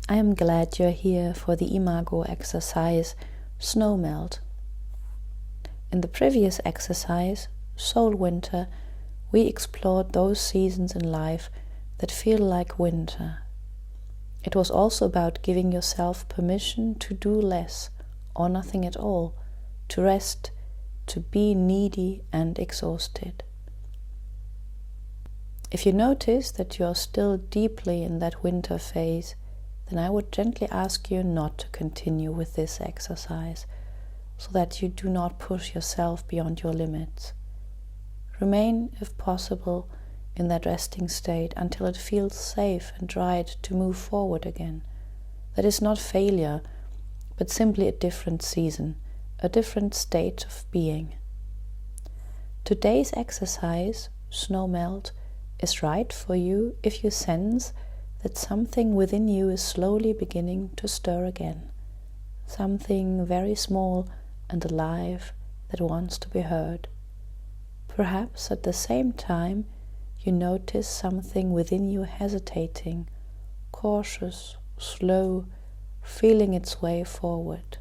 I am glad you're here for the Imago exercise, Snowmelt. In the previous exercise, Soul Winter, we explored those seasons in life that feel like winter. It was also about giving yourself permission to do less or nothing at all, to rest, to be needy and exhausted. If you notice that you're still deeply in that winter phase, then I would gently ask you not to continue with this exercise, so that you do not push yourself beyond your limits. Remain, if possible, in that resting state until it feels safe and right to move forward again. That is not failure, but simply a different season, a different state of being. Today's exercise, Snowmelt, is right for you if you sense that something within you is slowly beginning to stir again. Something very small and alive that wants to be heard. Perhaps at the same time you notice something within you hesitating, cautious, slow, feeling its way forward.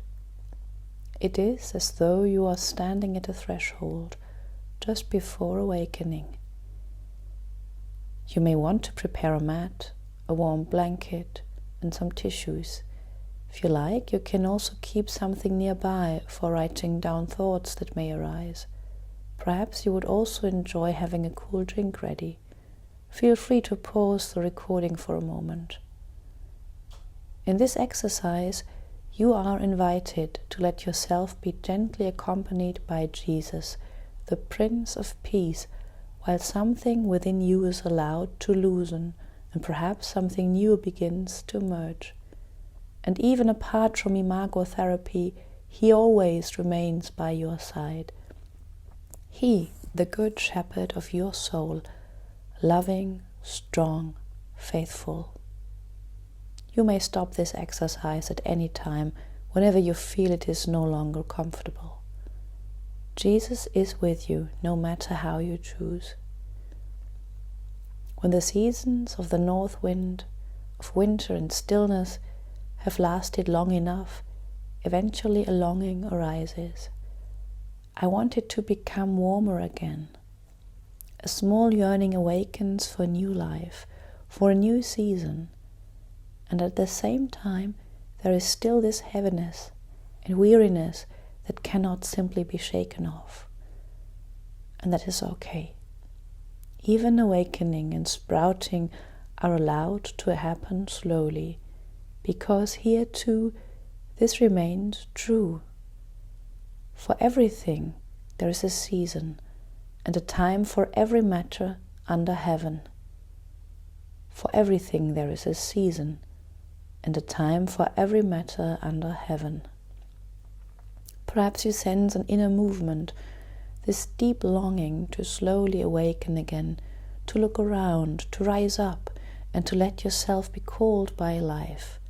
It is as though you are standing at a threshold, just before awakening. You may want to prepare a mat, a warm blanket, and some tissues. If you like, you can also keep something nearby for writing down thoughts that may arise. Perhaps you would also enjoy having a cool drink ready. Feel free to pause the recording for a moment. In this exercise, you are invited to let yourself be gently accompanied by Jesus, the Prince of Peace, while something within you is allowed to loosen and perhaps something new begins to emerge. And even apart from Imago therapy, He always remains by your side. He, the good shepherd of your soul, loving, strong, faithful. You may stop this exercise at any time, whenever you feel it is no longer comfortable. Jesus is with you, no matter how you choose. When the seasons of the north wind, of winter and stillness have lasted long enough, eventually a longing arises. I want it to become warmer again. A small yearning awakens for new life, for a new season. And at the same time, there is still this heaviness and weariness that cannot simply be shaken off. And that is okay. Even awakening and sprouting are allowed to happen slowly, because here too this remains true. For everything there is a season and a time for every matter under heaven. For everything there is a season and a time for every matter under heaven. Perhaps you sense an inner movement, this deep longing to slowly awaken again, to look around, to rise up, and to let yourself be called by life.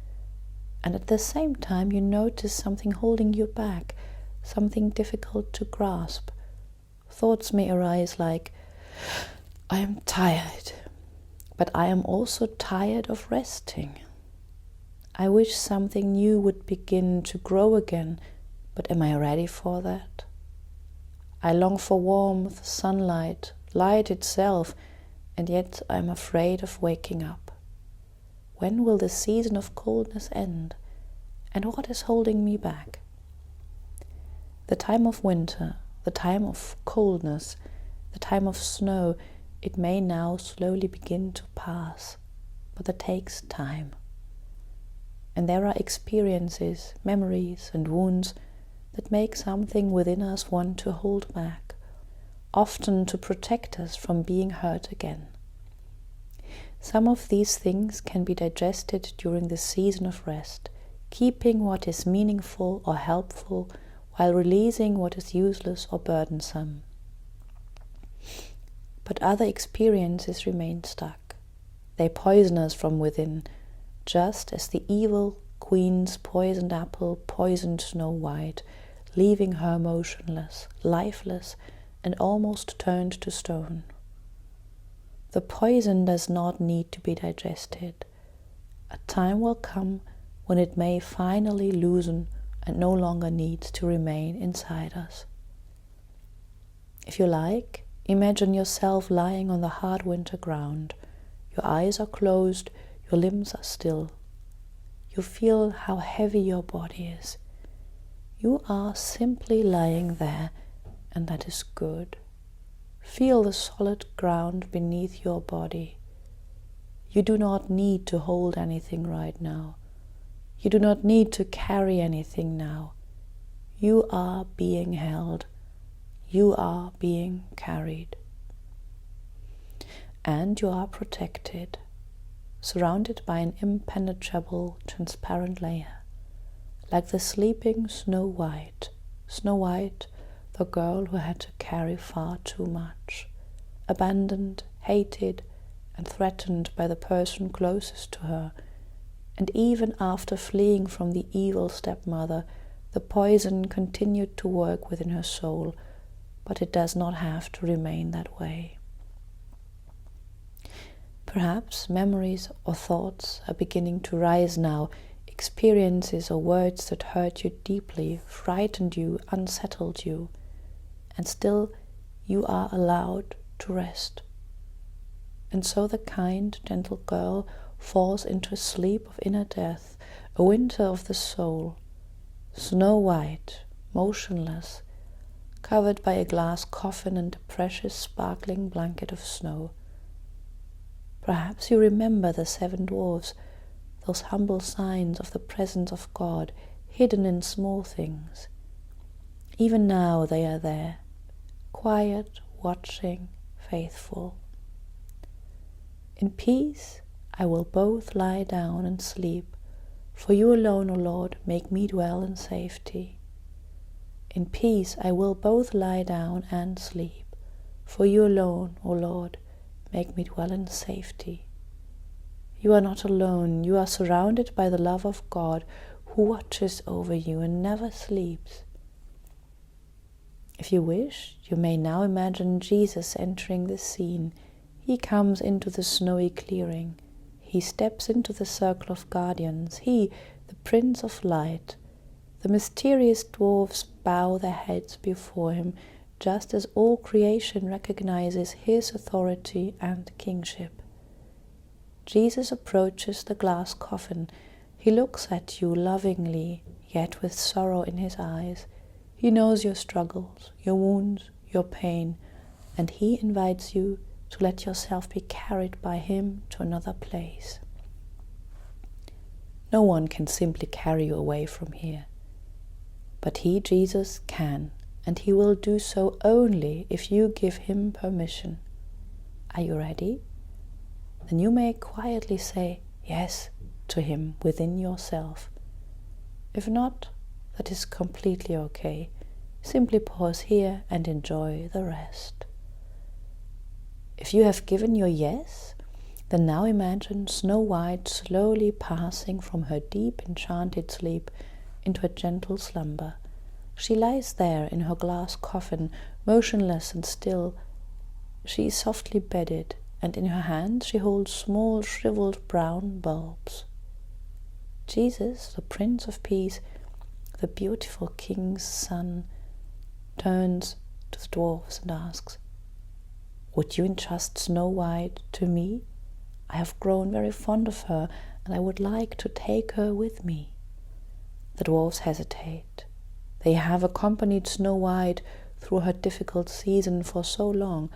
And at the same time you notice something holding you back, something difficult to grasp. Thoughts may arise like, I am tired, but I am also tired of resting. I wish something new would begin to grow again, but am I ready for that? I long for warmth, sunlight, light itself, and yet I am afraid of waking up. When will the season of coldness end? And what is holding me back? The time of winter, the time of coldness, the time of snow, it may now slowly begin to pass, but that takes time. And there are experiences, memories and wounds that make something within us want to hold back, often to protect us from being hurt again. Some of these things can be digested during the season of rest, keeping what is meaningful or helpful while releasing what is useless or burdensome. But other experiences remain stuck. They poison us from within, just as the evil queen's poisoned apple poisoned Snow White, leaving her motionless, lifeless, and almost turned to stone. The poison does not need to be digested. A time will come when it may finally loosen and no longer needs to remain inside us. If you like, imagine yourself lying on the hard winter ground. Your eyes are closed, your limbs are still. You feel how heavy your body is. You are simply lying there, and that is good. Feel the solid ground beneath your body. You do not need to hold anything right now. You do not need to carry anything now. You are being held. You are being carried. And you are protected, surrounded by an impenetrable, transparent layer, like the sleeping Snow White. Snow White, the girl who had to carry far too much, abandoned, hated, and threatened by the person closest to her. And even after fleeing from the evil stepmother, the poison continued to work within her soul, but it does not have to remain that way. Perhaps memories or thoughts are beginning to rise now, experiences or words that hurt you deeply, frightened you, unsettled you, and still you are allowed to rest. And so the kind, gentle girl falls into a sleep of inner death, a winter of the soul, Snow White, motionless, covered by a glass coffin and a precious sparkling blanket of snow. Perhaps you remember the 7 dwarfs, those humble signs of the presence of God, hidden in small things. Even now they are there, quiet, watching, faithful. In peace I will both lie down and sleep, for you alone, O Lord, make me dwell in safety. In peace I will both lie down and sleep, for you alone, O Lord, make me dwell in safety. You are not alone, you are surrounded by the love of God, who watches over you and never sleeps. If you wish, you may now imagine Jesus entering the scene. He comes into the snowy clearing. He steps into the circle of guardians. He, the Prince of Light. The mysterious dwarfs bow their heads before him, just as all creation recognizes his authority and kingship. Jesus approaches the glass coffin. He looks at you lovingly, yet with sorrow in his eyes. He knows your struggles, your wounds, your pain, and he invites you to let yourself be carried by him to another place. No one can simply carry you away from here. But he, Jesus, can, and he will do so only if you give him permission. Are you ready? Then you may quietly say yes to him within yourself. If not, that is completely okay. Simply pause here and enjoy the rest. If you have given your yes, then now imagine Snow White slowly passing from her deep enchanted sleep into a gentle slumber. She lies there in her glass coffin, motionless and still. She is softly bedded, and in her hand she holds small shriveled brown bulbs. Jesus, the Prince of Peace, the beautiful king's son, turns to the dwarfs and asks, "Would you entrust Snow White to me? I have grown very fond of her, and I would like to take her with me." The dwarfs hesitate. They have accompanied Snow White through her difficult season for so long.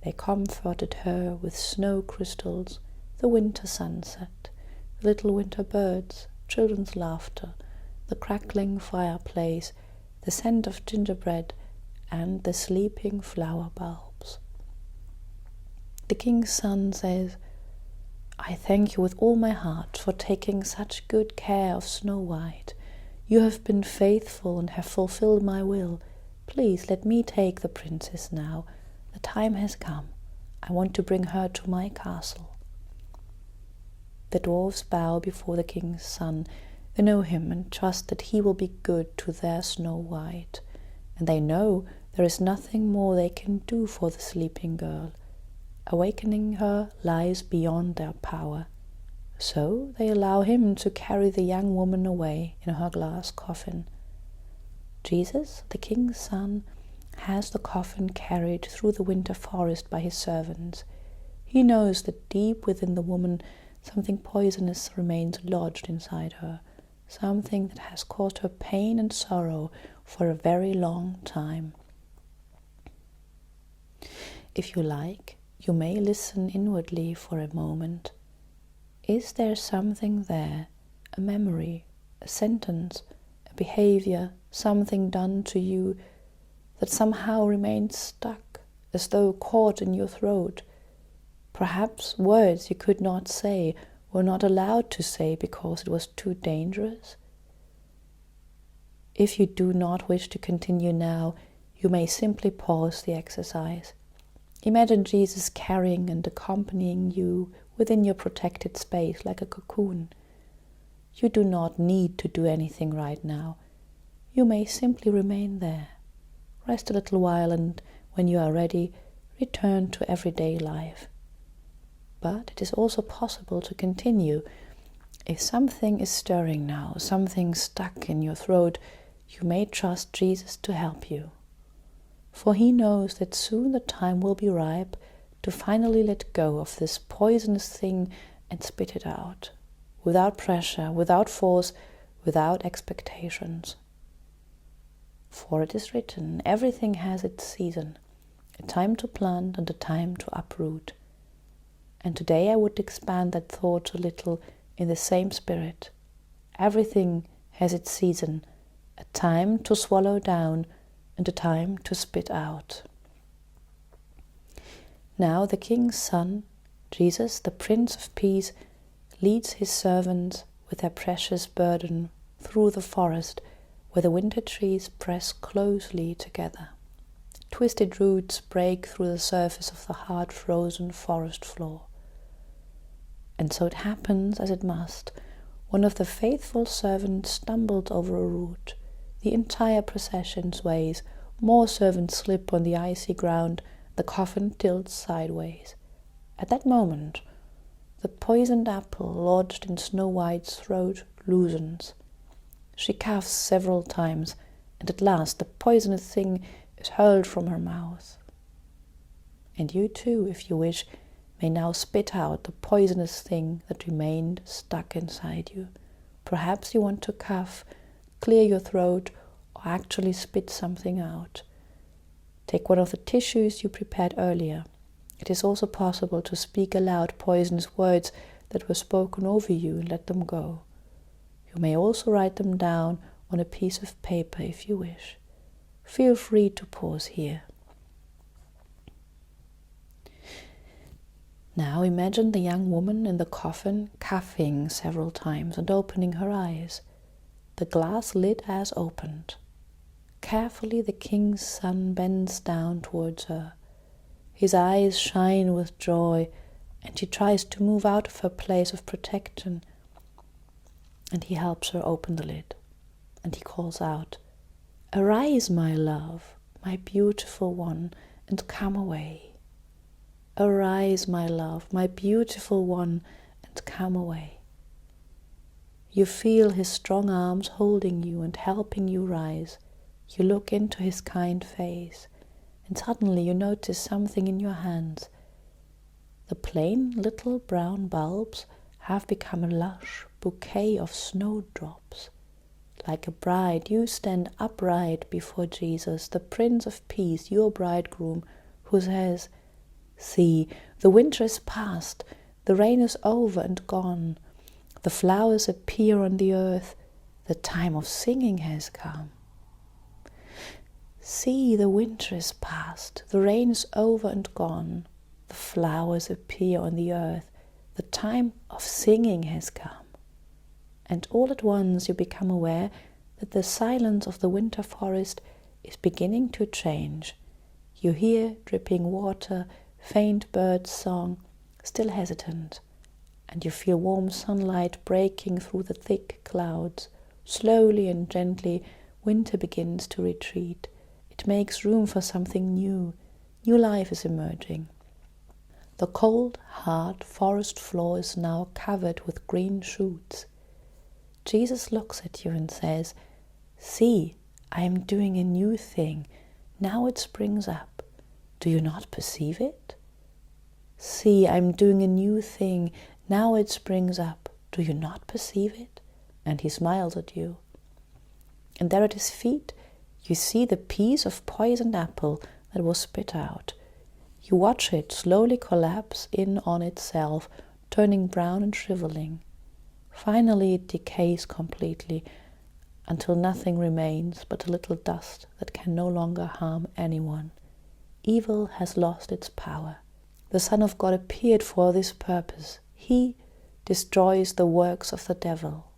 They comforted her with snow crystals, the winter sunset, the little winter birds, children's laughter, the crackling fireplace, the scent of gingerbread, and the sleeping flower bulbs. The king's son says, "I thank you with all my heart for taking such good care of Snow White. You have been faithful and have fulfilled my will. Please let me take the princess now. The time has come. I want to bring her to my castle." The dwarfs bow before the king's son. They know him and trust that he will be good to their Snow White. And they know there is nothing more they can do for the sleeping girl. Awakening her lies beyond their power. So they allow him to carry the young woman away in her glass coffin. Jesus, the king's son, has the coffin carried through the winter forest by his servants. He knows that deep within the woman something poisonous remains lodged inside her, something that has caused her pain and sorrow for a very long time. If you like, you may listen inwardly for a moment. Is there something there, a memory, a sentence, a behavior, something done to you that somehow remains stuck, as though caught in your throat? Perhaps words you could not say, were not allowed to say because it was too dangerous? If you do not wish to continue now, you may simply pause the exercise. Imagine Jesus carrying and accompanying you within your protected space like a cocoon. You do not need to do anything right now. You may simply remain there. Rest a little while, and when you are ready, return to everyday life. But it is also possible to continue. If something is stirring now, something stuck in your throat, you may trust Jesus to help you. For he knows that soon the time will be ripe to finally let go of this poisonous thing and spit it out, without pressure, without force, without expectations. For it is written, everything has its season, a time to plant and a time to uproot. And today I would expand that thought a little in the same spirit. Everything has its season, a time to swallow down and a time to spit out. Now the king's son, Jesus, the Prince of Peace, leads his servants with their precious burden through the forest where the winter trees press closely together. Twisted roots break through the surface of the hard frozen forest floor. And so it happens as it must. One of the faithful servants stumbled over a root. The entire procession sways. More servants slip on the icy ground. The coffin tilts sideways. At that moment, the poisoned apple lodged in Snow White's throat loosens. She coughs several times, and at last the poisonous thing is hurled from her mouth. And you too, if you wish, may now spit out the poisonous thing that remained stuck inside you. Perhaps you want to cough, clear your throat, or actually spit something out. Take one of the tissues you prepared earlier. It is also possible to speak aloud poisonous words that were spoken over you and let them go. You may also write them down on a piece of paper if you wish. Feel free to pause here. Now imagine the young woman in the coffin coughing several times and opening her eyes. The glass lid has opened. Carefully the king's son bends down towards her. His eyes shine with joy, and she tries to move out of her place of protection. And he helps her open the lid, and he calls out, "Arise, my love, my beautiful one, and come away. Arise, my love, my beautiful one, and come away." You feel his strong arms holding you and helping you rise. You look into his kind face, and suddenly you notice something in your hands. The plain little brown bulbs have become a lush bouquet of snowdrops. Like a bride, you stand upright before Jesus, the Prince of Peace, your bridegroom, who says, "See, the winter is past, the rain is over and gone, the flowers appear on the earth, the time of singing has come. See, the winter is past, the rain is over and gone, the flowers appear on the earth, the time of singing has come." And all at once you become aware that the silence of the winter forest is beginning to change. You hear dripping water, faint bird's song, still hesitant, and you feel warm sunlight breaking through the thick clouds. Slowly and gently, winter begins to retreat. It makes room for something new. New life is emerging. The cold, hard forest floor is now covered with green shoots. Jesus looks at you and says, "See, I am doing a new thing. Now it springs up. Do you not perceive it? See, I am doing a new thing. Now it springs up. Do you not perceive it?" And he smiles at you. And there at his feet, you see the piece of poisoned apple that was spit out. You watch it slowly collapse in on itself, turning brown and shriveling. Finally it decays completely, until nothing remains but a little dust that can no longer harm anyone. Evil has lost its power. The Son of God appeared for this purpose. He destroys the works of the devil.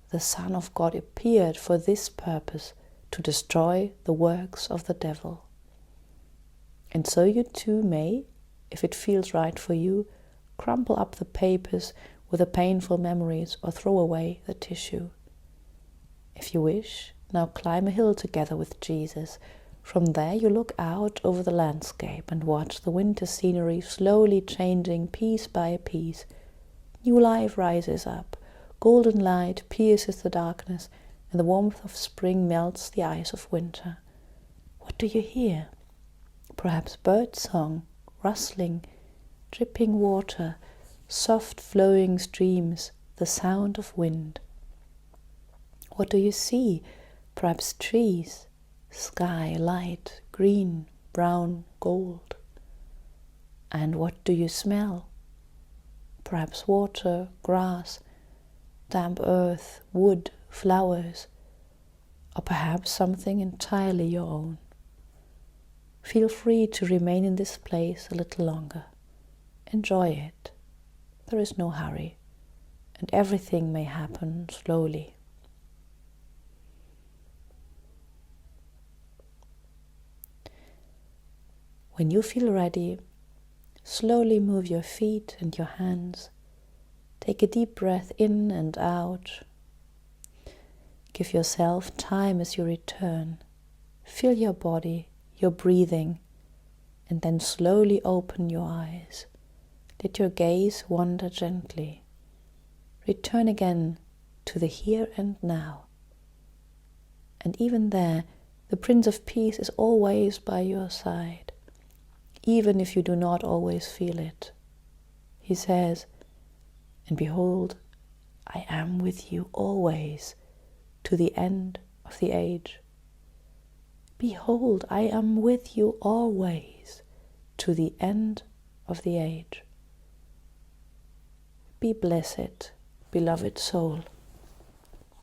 The Son of God appeared for this purpose, to destroy the works of the devil. And so you too may, if it feels right for you, crumple up the papers with the painful memories or throw away the tissue. If you wish, now climb a hill together with Jesus. From there you look out over the landscape and watch the winter scenery slowly changing piece by piece. New life rises up. Golden light pierces the darkness, and the warmth of spring melts the ice of winter. What do you hear? Perhaps bird song, rustling, dripping water, soft flowing streams, the sound of wind. What do you see? Perhaps trees, sky, light, green, brown, gold. And what do you smell? Perhaps water, grass, damp earth, wood, flowers, or perhaps something entirely your own. Feel free to remain in this place a little longer. Enjoy it. There is no hurry, and everything may happen slowly. When you feel ready, slowly move your feet and your hands. Take a deep breath in and out. Give yourself time as you return. Feel your body, your breathing, and then slowly open your eyes. Let your gaze wander gently. Return again to the here and now. And even there, the Prince of Peace is always by your side, even if you do not always feel it. He says, "And behold, I am with you always, to the end of the age." Behold, I am with you always, to the end of the age. Be blessed, beloved soul.